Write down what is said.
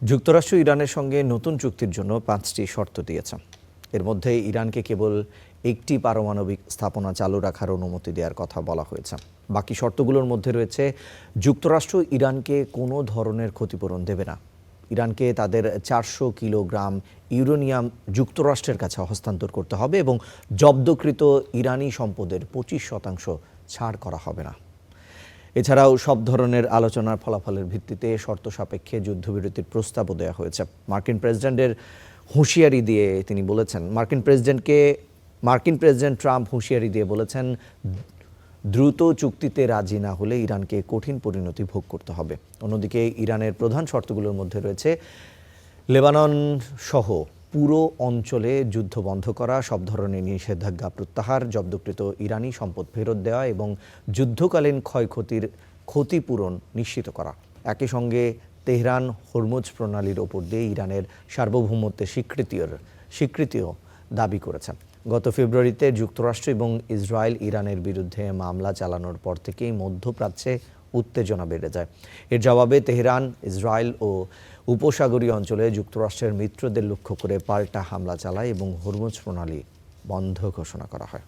যুক্তরাষ্ট্র ইরানের সঙ্গে নতুন চুক্তির জন্য ৫টি শর্ত দিয়েছে। এর মধ্যে ইরানকে কেবল একটি পারমাণবিক স্থাপনা চালু রাখার অনুমতি দেওয়ার কথা বলা হয়েছে। বাকি শর্তগুলোর মধ্যে রয়েছে যুক্তরাষ্ট্র ইরানকে কোনো ধরনের ক্ষতিপূরণ দেবে না, ইরানকে তাদের ৪০০ কিলোগ্রাম ইউরেনিয়াম যুক্তরাষ্ট্রের কাছে হস্তান্তর করতে হবে এবং জব্দকৃত ইরানি সম্পদের ২৫% ছাড় করা হবে না। এছাড়াও সব ধরনের আলোচনার ফলাফলের ভিত্তিতে শর্ত সাপেক্ষে যুদ্ধবিরতির প্রস্তাবও দেওয়া হয়েছে। মার্কিন প্রেসিডেন্টের হুঁশিয়ারি দিয়ে তিনি বলেছেন, মার্কিন প্রেসিডেন্ট ট্রাম্প হুঁশিয়ারি দিয়ে বলেছেন, দ্রুত চুক্তিতে রাজি না হলে ইরানকে কঠিন পরিণতি ভোগ করতে হবে। অন্যদিকে ইরানের প্রধান শর্তগুলোর মধ্যে রয়েছে লেবানন সহ পুরো অঞ্চলে যুদ্ধ বন্ধ করা, সব ধরনের নিষেধাজ্ঞা প্রত্যাহার, জব্দকৃত ইরানি সম্পদ ফেরত দেওয়া এবং যুদ্ধকালীন ক্ষয়ক্ষতির ক্ষতিপূরণ নিশ্চিত করা। একই সঙ্গে তেহরান হরমুজ প্রণালীর ওপর দিয়ে ইরানের সার্বভৌমত্বের স্বীকৃতিও দাবি করেছে। গত ফেব্রুয়ারিতে যুক্তরাষ্ট্র এবং ইসরায়েল ইরানের বিরুদ্ধে মামলা চালানোর পর থেকেই মধ্যপ্রাচ্যে উত্তেজনা বেড়ে যায়। এর জবাবে তেহরান, ইসরায়েল ও উপসাগরীয় অঞ্চলে যুক্তরাষ্ট্রের মিত্রদের লক্ষ্য করে পাল্টা হামলা চালায় এবং হরমুজ প্রণালী বন্ধ ঘোষণা করা হয়।